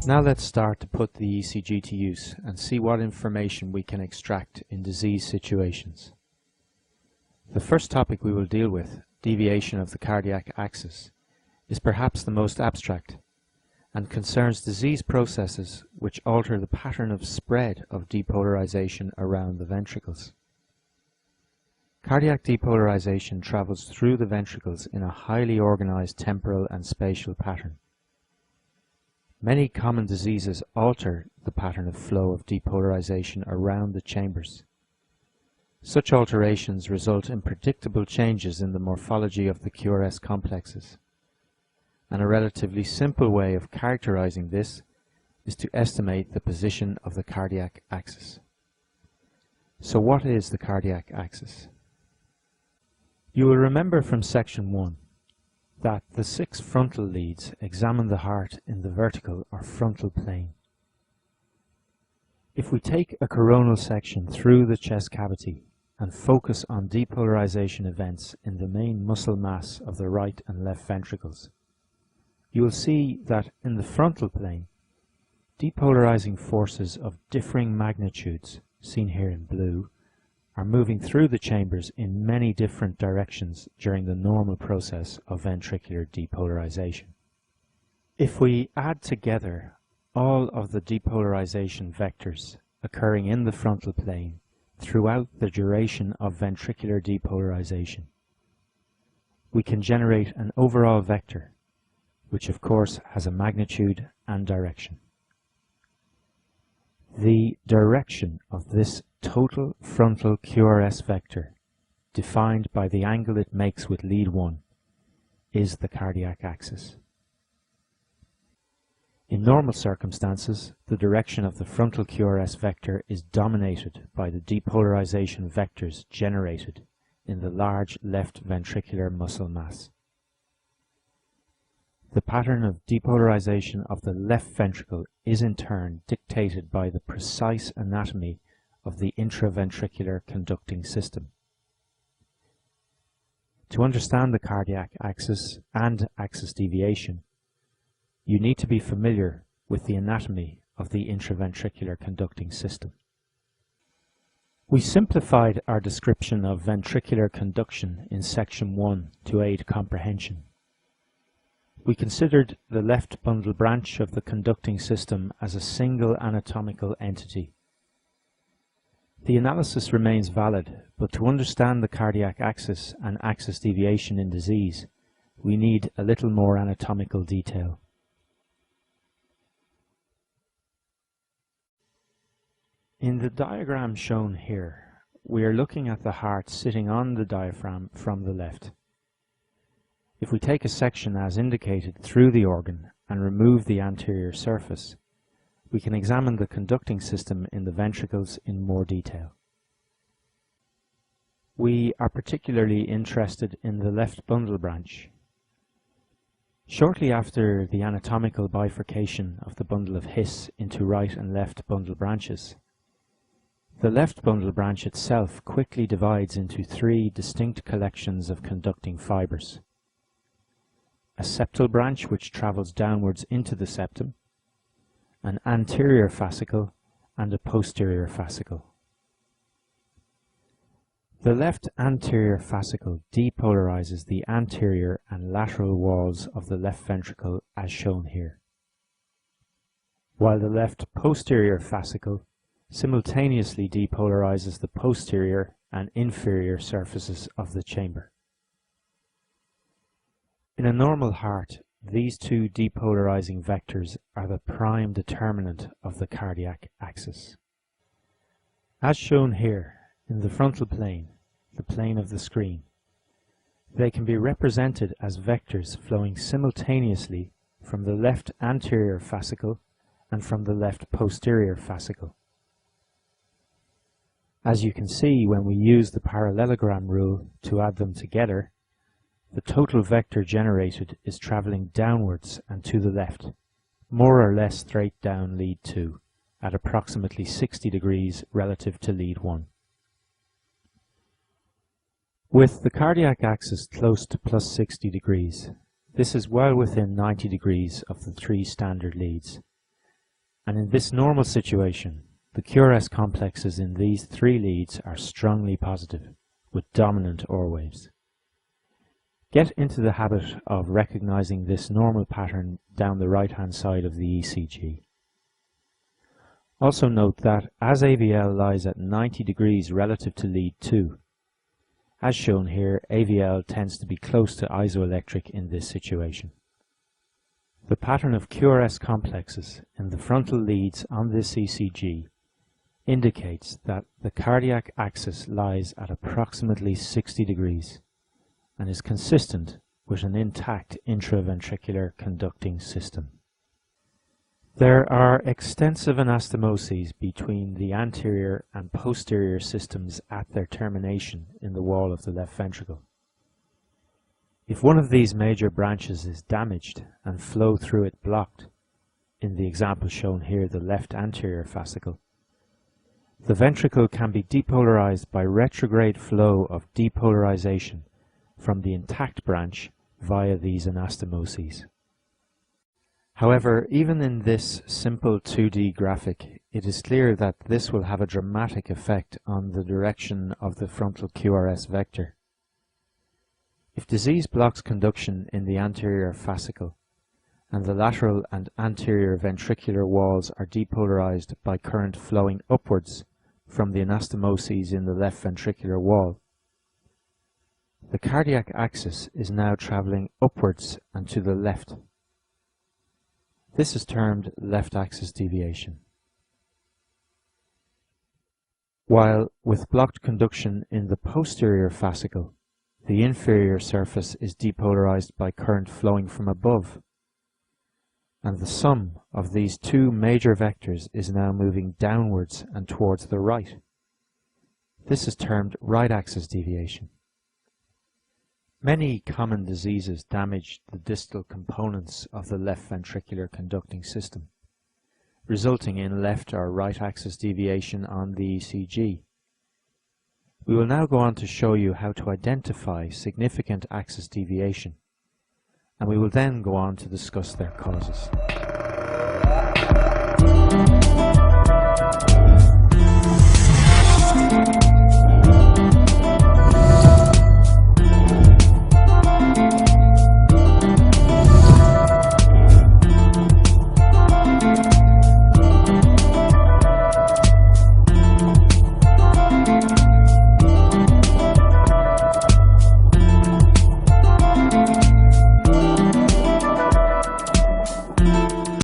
Now let's start to put the ECG to use and see what information we can extract in disease situations. The first topic we will deal with, deviation of the cardiac axis, is perhaps the most abstract and concerns disease processes which alter the pattern of spread of depolarization around the ventricles. Cardiac depolarization travels through the ventricles in a highly organized temporal and spatial pattern. Many common diseases alter the pattern of flow of depolarization around the chambers. Such alterations result in predictable changes in the morphology of the QRS complexes, and a relatively simple way of characterizing this is to estimate the position of the cardiac axis. So what is the cardiac axis? You will remember from section 1 that the 6 frontal leads examine the heart in the vertical or frontal plane. If we take a coronal section through the chest cavity and focus on depolarization events in the main muscle mass of the right and left ventricles, you will see that in the frontal plane, depolarizing forces of differing magnitudes, seen here in blue, are moving through the chambers in many different directions during the normal process of ventricular depolarization. If we add together all of the depolarization vectors occurring in the frontal plane throughout the duration of ventricular depolarization, we can generate an overall vector, which of course has a magnitude and direction. The direction of this total frontal QRS vector, defined by the angle it makes with lead 1, is the cardiac axis. In normal circumstances, the direction of the frontal QRS vector is dominated by the depolarization vectors generated in the large left ventricular muscle mass. The pattern of depolarization of the left ventricle is in turn dictated by the precise anatomy of the intraventricular conducting system. To understand the cardiac axis and axis deviation, you need to be familiar with the anatomy of the intraventricular conducting system. We simplified our description of ventricular conduction in section 1 to aid comprehension. We considered the left bundle branch of the conducting system as a single anatomical entity. The analysis remains valid, but to understand the cardiac axis and axis deviation in disease, we need a little more anatomical detail. In the diagram shown here, we are looking at the heart sitting on the diaphragm from the left. If we take a section as indicated through the organ and remove the anterior surface, we can examine the conducting system in the ventricles in more detail. We are particularly interested in the left bundle branch. Shortly after the anatomical bifurcation of the bundle of His into right and left bundle branches, the left bundle branch itself quickly divides into 3 distinct collections of conducting fibers. A septal branch which travels downwards into the septum, an anterior fascicle, and a posterior fascicle. The left anterior fascicle depolarizes the anterior and lateral walls of the left ventricle as shown here, while the left posterior fascicle simultaneously depolarizes the posterior and inferior surfaces of the chamber. In a normal heart, these 2 depolarizing vectors are the prime determinant of the cardiac axis. As shown here, in the frontal plane, the plane of the screen, they can be represented as vectors flowing simultaneously from the left anterior fascicle and from the left posterior fascicle. As you can see when we use the parallelogram rule to add them together, the total vector generated is traveling downwards and to the left, more or less straight down lead 2, at approximately 60 degrees relative to lead 1. With the cardiac axis close to plus 60 degrees, this is well within 90 degrees of the 3 standard leads, And in this normal situation, the QRS complexes in these three leads are strongly positive, with dominant OR waves. Get into the habit of recognizing this normal pattern down the right-hand side of the ECG. Also note that as AVL lies at 90 degrees relative to lead 2, as shown here, AVL tends to be close to isoelectric in this situation. The pattern of QRS complexes in the frontal leads on this ECG indicates that the cardiac axis lies at approximately 60 degrees and is consistent with an intact intraventricular conducting system. There are extensive anastomoses between the anterior and posterior systems at their termination in the wall of the left ventricle. If one of these major branches is damaged and flow through it blocked, in the example shown here, the left anterior fascicle, the ventricle can be depolarized by retrograde flow of depolarization from the intact branch via these anastomoses. However, even in this simple 2D graphic, it is clear that this will have a dramatic effect on the direction of the frontal QRS vector. If disease blocks conduction in the anterior fascicle, and the lateral and anterior ventricular walls are depolarized by current flowing upwards from the anastomoses in the left ventricular wall, the cardiac axis is now traveling upwards and to the left. This is termed left axis deviation. While with blocked conduction in the posterior fascicle, the inferior surface is depolarized by current flowing from above, and the sum of these two major vectors is now moving downwards and towards the right. This is termed right axis deviation. Many common diseases damage the distal components of the left ventricular conducting system, resulting in left or right axis deviation on the ECG. We will now go on to show you how to identify significant axis deviation, and we will then go on to discuss their causes.